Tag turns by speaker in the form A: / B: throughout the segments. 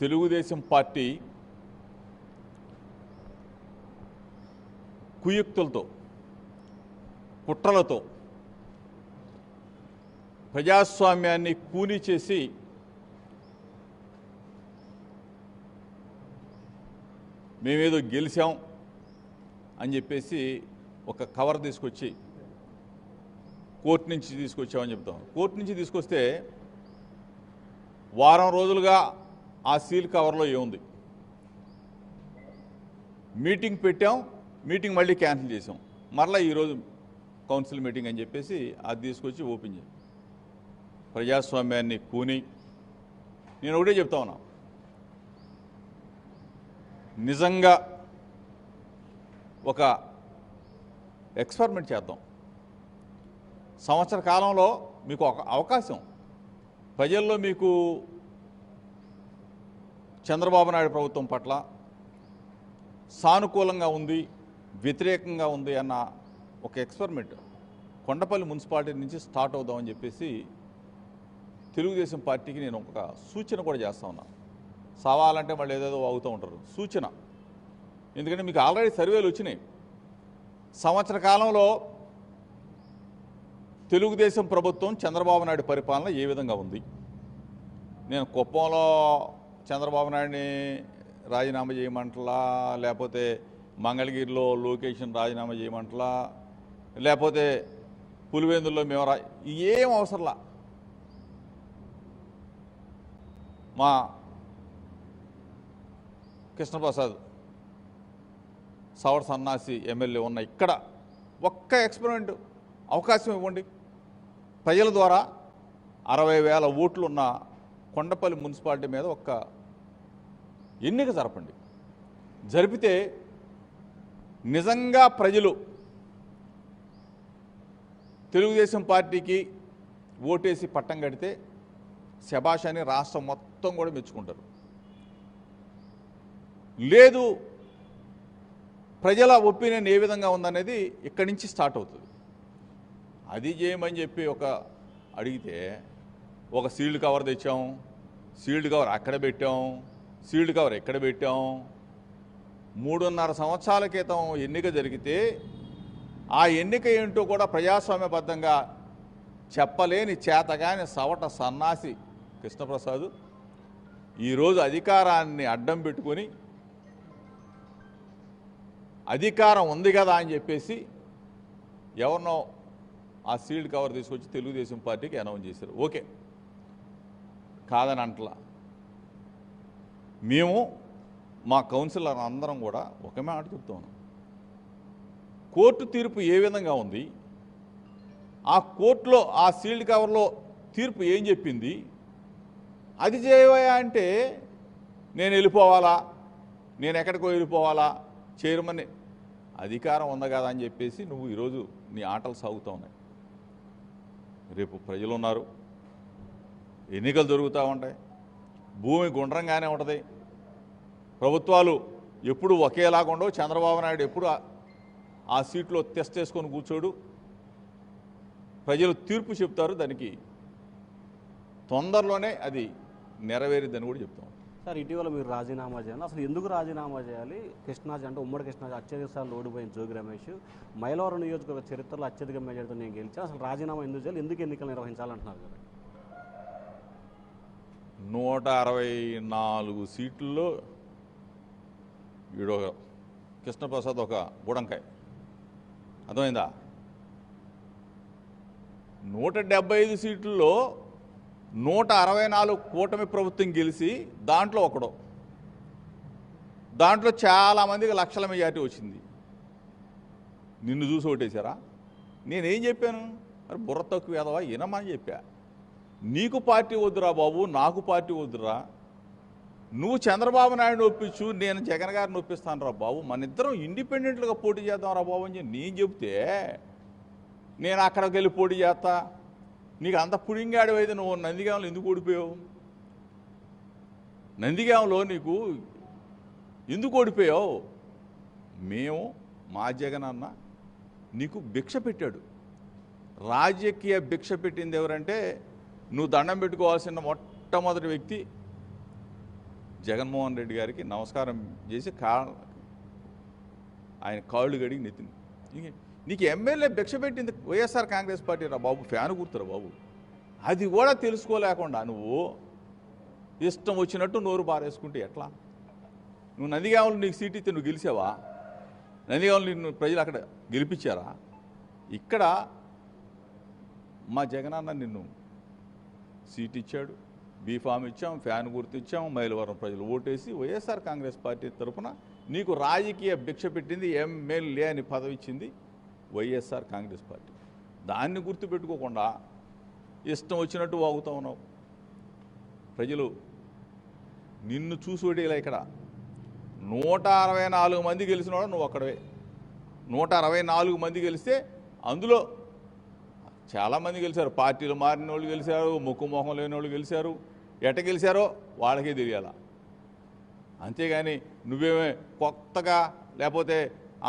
A: Telugu Desam party కుయుక్తులతో కుట్రలతో ప్రజాస్వామ్యాన్ని కూని చేసి మేమేదో గెలిచాం అని చెప్పేసి ఒక కవర్ తీసుకొచ్చి కోర్టు నుంచి తీసుకొచ్చామని చెప్తాం. కోర్టు నుంచి తీసుకొస్తే వారం రోజులుగా ఆ సీల్ కవర్లో ఏముంది? మీటింగ్ పెట్టాం, మీటింగ్ మళ్ళీ క్యాన్సిల్ చేసాం, మరలా ఈరోజు కౌన్సిల్ మీటింగ్ అని చెప్పేసి అది తీసుకొచ్చి ఓపెన్ చేయం. ప్రజాస్వామ్యాన్ని కూని నేను ఒకటే చెప్తా ఉన్నా, నిజంగా ఒక ఎక్స్పెరిమెంట్ చేద్దాం. సంవత్సర కాలంలో మీకు ఒక అవకాశం, ప్రజల్లో మీకు చంద్రబాబు నాయుడు ప్రభుత్వం పట్ల సానుకూలంగా ఉంది, వ్యతిరేకంగా ఉంది అన్న ఒక ఎక్స్పెరిమెంట్ కొండపల్లి మున్సిపాలిటీ నుంచి స్టార్ట్ అవుదామని చెప్పేసి తెలుగుదేశం పార్టీకి నేను ఒక సూచన కూడా చేస్తా ఉన్నాను. సవాలంటే మళ్ళీ ఏదేదో వాగుతూ ఉంటారు. సూచన, ఎందుకంటే మీకు ఆల్రెడీ సర్వేలు వచ్చినాయి. సంవత్సర కాలంలో తెలుగుదేశం ప్రభుత్వం చంద్రబాబు నాయుడు పరిపాలన ఏ విధంగా ఉంది? నేను కుప్పంలో చంద్రబాబు నాయుడిని రాజీనామా చేయమంటలా, లేకపోతే మంగళగిరిలో లోకేష్ని రాజీనామా చేయమంటలా, లేకపోతే పులివెందుల్లో మేము ఏం అవసరంలా. మా కృష్ణప్రసాద్ సవర్ సన్నాసి ఎమ్మెల్యే ఉన్న ఇక్కడ ఒక్క ఎక్స్పెరిమెంట్ అవకాశం ఇవ్వండి. ప్రజల ద్వారా 60,000 ఓట్లు ఉన్న కొండపల్లి మున్సిపాలిటీ మీద ఒక్క ఎన్నిక జరపండి. జరిపితే నిజంగా ప్రజలు తెలుగుదేశం పార్టీకి ఓటేసి పట్టం కడితే శభాష్ అని రాష్ట్రం మొత్తం కూడా మెచ్చుకుంటారు. లేదు, ప్రజల ఒపీనియన్ ఏ విధంగా ఉందనేది ఇక్కడి నుంచి స్టార్ట్ అవుతుంది. అది చేయమని చెప్పి ఒక అడిగితే ఒక సీల్డ్ కవర్ తెచ్చాం, సీల్డ్ కవర్ అక్కడ పెట్టాం, సీల్డ్ కవర్ ఎక్కడ పెట్టాం. 3.5 సంవత్సరాల క్రితం ఎన్నిక జరిగితే ఆ ఎన్నిక ఏంటో కూడా ప్రజాస్వామ్యబద్ధంగా చెప్పలేని చేతగాని సవట సన్నాసి కృష్ణప్రసాద్ ఈరోజు అధికారాన్ని అడ్డం పెట్టుకొని అధికారం ఉంది కదా అని చెప్పేసి ఎవరినో ఆ సీల్డ్ కవర్ తీసుకొచ్చి తెలుగుదేశం పార్టీకి అనౌన్స్ చేశారు. ఓకే, కాదని అంటలా. మేము మా కౌన్సిలర్ అందరం కూడా ఒక మాట చెప్తాను, కోర్టు తీర్పు ఏ విధంగా ఉంది, ఆ కోర్టులో ఆ సీల్డ్ కవర్లో తీర్పు ఏం చెప్పింది, అది చేయవా అంటే నేను వెళ్ళిపోవాలా, నేను ఎక్కడికో వెళ్ళిపోవాలా, చైర్మన్ అధికారం ఉంది కదా అని చెప్పేసి నువ్వు ఈరోజు నీ ఆటలు సాగుతూ ఉన్నాయి. రేపు ప్రజలు ఉన్నారు, ఎన్నికలు జరుగుతూ ఉంటాయి, భూమి గుండ్రంగానే ఉంటుంది, ప్రభుత్వాలు ఎప్పుడు ఒకేలాగా ఉండవు. చంద్రబాబు నాయుడు ఎప్పుడు ఆ సీట్లో టెస్ట్ చేసుకొని కూర్చోడు, ప్రజలు తీర్పు చెప్తారు, దానికి తొందరలోనే అది నెరవేరిద్దని కూడా చెప్తాం.
B: సార్, ఇటీవల మీరు రాజీనామా చేయాలి, అసలు ఎందుకు రాజీనామా చేయాలి? కృష్ణా అంటే ఉమ్మడి కృష్ణా అత్యధిక సార్లు ఓడిపోయిన జోగి రమేష్, మైలవరం నియోజకవర్గ చరిత్రలో అత్యధిక మెజార్టీతో నేను గెలిచాను, అసలు రాజీనామా ఎందుకు చేయాలి, ఎందుకు ఎన్నికలు నిర్వహించాలంటున్నారు కదా?
A: 164 సీట్లలో వీడో కృష్ణప్రసాద్ ఒక బుడంకాయ, అర్థమైందా? 175 సీట్లలో 164 కూటమి ప్రభుత్వం గెలిచి దాంట్లో ఒకడు, దాంట్లో చాలామందికి లక్షల మెజార్టీ వచ్చింది. నిన్ను చూసి ఓటేశారా? నేనేం చెప్పాను? మరి బుర్ర తక్కువ ఎదవా వినమని చెప్పా. నీకు పార్టీ వద్దురా బాబు, నాకు పార్టీ వద్దురా, నువ్వు చంద్రబాబు నాయుడు ఒప్పించు, నేను జగన్ గారిని ఒప్పిస్తాను రా బాబు, మన ఇద్దరం ఇండిపెండెంట్గా పోటీ చేద్దాం రా బాబు అని చెప్పి నేను చెప్తే నేను అక్కడికి వెళ్ళి పోటీ చేస్తా. నీకు అంత పుడింగాడివైతే నువ్వు నందిగాంలో ఎందుకు ఓడిపోయావు? నందిగాంలో నీకు ఎందుకు ఓడిపోయావు? మేము మా జగన్ అన్న నీకు భిక్ష పెట్టాడు. రాజకీయ భిక్ష పెట్టింది ఎవరంటే నువ్వు దండం పెట్టుకోవాల్సిన మొట్టమొదటి వ్యక్తి జగన్మోహన్ రెడ్డి గారికి నమస్కారం చేసి ఆయన కాళ్ళు గడిగి నెత్తింది. నీకు ఎమ్మెల్యే భిక్ష పెట్టింది వైఎస్ఆర్ కాంగ్రెస్ పార్టీ రా బాబు, ఫ్యాన్ గుర్తురా బాబు. అది కూడా తెలుసుకోలేకుండా నువ్వు ఇష్టం వచ్చినట్టు నోరు బారేసుకుంటే ఎట్లా? నువ్వు నందిగామలో నీకు సీట్ ఇస్తే నువ్వు గెలిచావా? నందిగామలో నిన్ను ప్రజలు అక్కడ గెలిపించారా? ఇక్కడ మా జగనన్న నిన్ను సీట్ ఇచ్చాడు, బీఫామ్ ఇచ్చాం, ఫ్యాన్ గుర్తు ఇచ్చాం, మైలవరం ప్రజలు ఓటేసి వైఎస్ఆర్ కాంగ్రెస్ పార్టీ తరఫున నీకు రాజకీయ భిక్ష పెట్టింది, ఎమ్మెల్యే అని పదవి ఇచ్చింది వైఎస్ఆర్ కాంగ్రెస్ పార్టీ. దాన్ని గుర్తుపెట్టుకోకుండా ఇష్టం వచ్చినట్టు వాగుతూ ఉన్నావు. ప్రజలు నిన్ను చూసోడేలా ఇక్కడ 164 మంది గెలిచినవాడు నువ్వు అక్కడవే. 164 మంది గెలిస్తే అందులో చాలామంది గెలిచారు, పార్టీలు మారిన వాళ్ళు గెలిచారు, ముక్కు మొహం లేని వాళ్ళు గెలిచారు. ఎట గెలిచారో వాళ్ళకే తెలియాల. అంతేగాని నువ్వేమే కొత్తగా లేకపోతే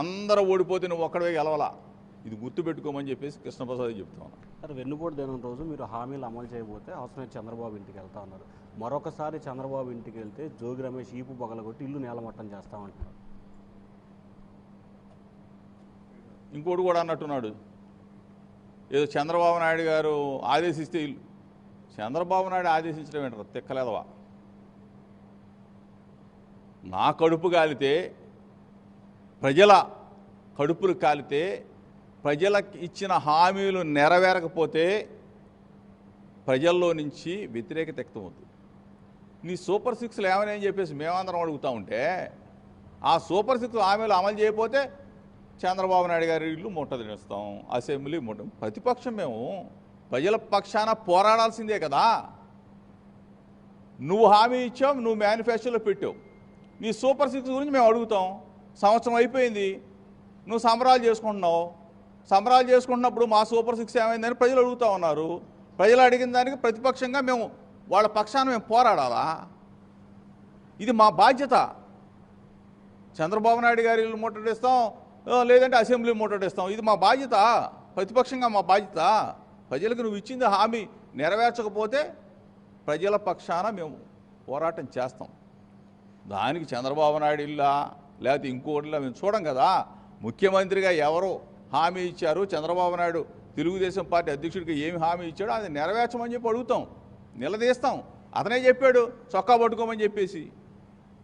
A: అందరూ ఓడిపోతే నువ్వు ఒక్కడవే గెలవాలా. ఇది గుర్తుపెట్టుకోమని చెప్పేసి కృష్ణప్రసాద్ చెప్తా ఉన్నాను.
B: సార్, వెన్నుపోటు దినం రోజు మీరు హామీలు అమలు చేయబోతే అవసరమైతే చంద్రబాబు ఇంటికి వెళ్తా ఉన్నారు. మరొకసారి చంద్రబాబు ఇంటికి వెళ్తే జోగి రమేష్ ఈపు పగలగొట్టి ఇల్లు నేలమట్టం చేస్తామంటున్నారు.
A: ఇంకోటి కూడా అన్నట్టున్నాడు, ఏదో చంద్రబాబు నాయుడు గారు ఆదేశిస్తే ఇల్లు. చంద్రబాబు నాయుడు ఆదేశించడం ఏంటారు? తిక్కలేదవా. నా కడుపు కాలితే, ప్రజల కడుపులు కాలితే, ప్రజలకు ఇచ్చిన హామీలు నెరవేరకపోతే ప్రజల్లో నుంచి వ్యతిరేకత వ్యక్తమవుతుంది. నీ సూపర్ సిక్స్లు ఏమని చెప్పేసి మేమందరం అడుగుతూ ఉంటే ఆ సూపర్ సిక్స్ హామీలు అమలు చేయకపోతే చంద్రబాబు నాయుడు గారి ఇల్లు ముట్ట తినేస్తాం, అసెంబ్లీ ముట్ట. ప్రతిపక్షం మేము ప్రజల పక్షాన పోరాడాల్సిందే కదా. నువ్వు హామీ ఇచ్చావు, నువ్వు మేనిఫెస్టోలో పెట్టావు. నీ సూపర్ సిక్స్ గురించి మేము అడుగుతాం. సంవత్సరం అయిపోయింది, నువ్వు సంబరాలు చేసుకుంటున్నావు. సంబరాలు చేసుకుంటున్నప్పుడు మా సూపర్ సిక్స్ ఏమైందని ప్రజలు అడుగుతూ ఉన్నారు. ప్రజలు అడిగిన దానికి ప్రతిపక్షంగా మేము వాళ్ళ పక్షాన మేము పోరాడాలా? ఇది మా బాధ్యత. చంద్రబాబు నాయుడు గారి ఇల్లు ముట్టడిస్తాం, లేదంటే అసెంబ్లీ ముట్టడిస్తాం. ఇది మా బాధ్యత, ప్రతిపక్షంగా మా బాధ్యత. ప్రజలకు నువ్వు ఇచ్చింది హామీ నెరవేర్చకపోతే ప్రజల పక్షాన మేము పోరాటం చేస్తాం. దానికి చంద్రబాబు నాయుడు ఇల్లా లేకపోతే ఇంకోటిలా మేము చూడం కదా. ముఖ్యమంత్రిగా ఎవరు హామీ ఇచ్చారు, చంద్రబాబు నాయుడు తెలుగుదేశం పార్టీ అధ్యక్షుడికి ఏమి హామీ ఇచ్చాడో అది నెరవేర్చమని చెప్పి అడుగుతాం, నిలదీస్తాం. అతనే చెప్పాడు చొక్కా పట్టుకోమని చెప్పేసి.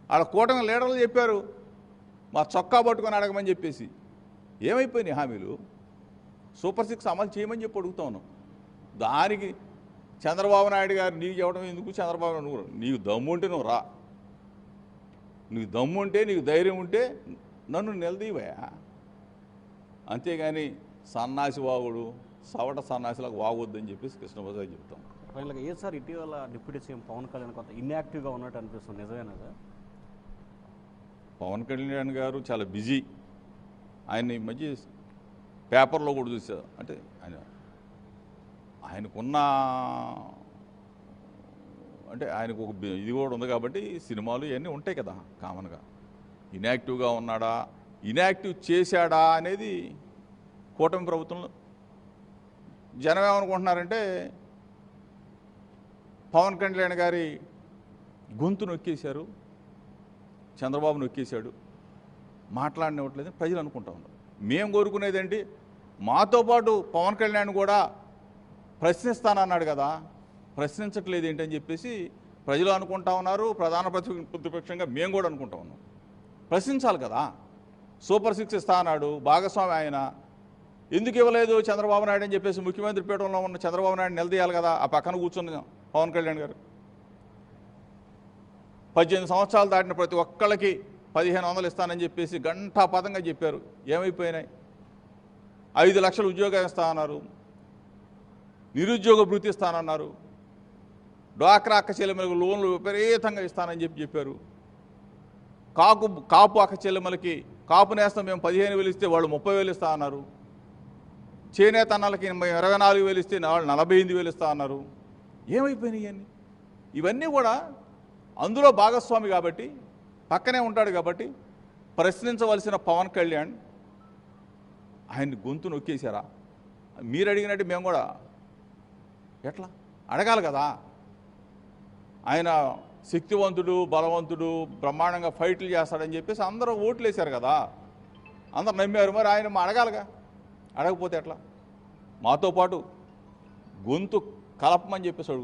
A: ఆడ కూటమి లీడర్లు చెప్పారు మా చొక్కా పట్టుకొని అడగమని చెప్పేసి. ఏమైపోయినాయి హామీలు? సూపర్ సిక్స్ అమలు చేయమని చెప్పి అడుగుతా ఉన్నాం. దానికి చంద్రబాబు నాయుడు గారు నీకు చెప్పడం ఎందుకు? చంద్రబాబు నాయుడు నీకు దమ్ము ఉంటే నువ్వు రా, నీకు దమ్ము ఉంటే, నీకు ధైర్యం ఉంటే నన్ను నిలదీవయా. అంతేగాని సన్నాసి వాగుడు, సవట సన్నాసిలకు వాగొద్దని చెప్పేసి కృష్ణప్రసాద్ చెప్తాం.
B: ఫైనల్గా ఏ సార్ ఇటీవల డిప్యూటీ సీఎం పవన్ కళ్యాణ్ కొంత ఇన్యాక్టివ్గా ఉన్నట్టు అనిపిస్తుంది, నిజమేనా సార్?
A: పవన్ కళ్యాణ్ గారు చాలా బిజీ. ఆయన ఈ మధ్య పేపర్లో కూడా చూశారు. అంటే ఆయనకున్న అంటే ఆయనకు ఒక ఇది కూడా ఉంది కాబట్టి సినిమాలు ఇవన్నీ ఉంటాయి కదా కామన్గా. ఇన్యాక్టివ్గా ఉన్నాడా, ఇన్యాక్టివ్ చేశాడా అనేది కూటమి ప్రభుత్వంలో జనం ఏమనుకుంటున్నారంటే పవన్ కళ్యాణ్ గారి గొంతు నొక్కేశారు, చంద్రబాబు నొక్కేశాడు, మాట్లాడినట్లేదు ప్రజలు అనుకుంటా ఉన్నారు. మేము కోరుకునేది ఏంటి, మాతో పాటు పవన్ కళ్యాణ్ కూడా ప్రశ్నిస్తానన్నాడు కదా, ప్రశ్నించట్లేదు ఏంటని చెప్పేసి ప్రజలు అనుకుంటా ఉన్నారు. ప్రధాన ప్రతిపక్షంగా మేము కూడా అనుకుంటా ఉన్నాం. ప్రశ్నించాలి కదా. సూపర్ సిక్స్ ఇస్తా అన్నాడు, భాగస్వామి ఆయన, ఎందుకు ఇవ్వలేదు చంద్రబాబు నాయుడు అని చెప్పేసి ముఖ్యమంత్రి పీఠంలో ఉన్న చంద్రబాబు నాయుడు నిలదీయాలి కదా. ఆ పక్కన కూర్చున్న పవన్ కళ్యాణ్ గారు 18 సంవత్సరాలు దాటిన ప్రతి ఒక్కళ్ళకి 1500 ఇస్తానని చెప్పేసి గంటాపదంగా చెప్పారు. ఏమైపోయినాయి? 5 లక్షల ఉద్యోగాలు ఇస్తానన్నారు, నిరుద్యోగ భృతి ఇస్తానన్నారు, డ్వాక్రా అక్క చెల్లెమ్మలకు లోన్లు విపరీతంగా ఇస్తానని చెప్పారు. కాపు అక్క చెల్లెమ్మలకి కాపు నేస్తం మేము 15,000 ఇస్తే వాళ్ళు 30,000 ఇస్తా అన్నారు. చేనేత అన్నలకి 24,000 ఇస్తే వాళ్ళు 48,000 ఇస్తా అన్నారు. ఏమైపోయినాయి అన్నీ? ఇవన్నీ కూడా అందులో భాగస్వామి కాబట్టి, పక్కనే ఉంటాడు కాబట్టి ప్రశ్నించవలసిన పవన్ కళ్యాణ్ ఆయన్ని గొంతు నొక్కేశారా? మీరు అడిగినట్టు మేము కూడా ఎట్లా అడగాలి కదా. ఆయన శక్తివంతుడు, బలవంతుడు, బ్రహ్మాండంగా ఫైట్లు చేస్తాడని చెప్పేసి అందరూ ఓట్లు వేశారు కదా, అందరు నమ్మారు. మరి ఆయన అడగాలిగా, అడగకపోతే ఎట్లా? మాతో పాటు గొంతు కలపమని చెప్పేసి అడుగు.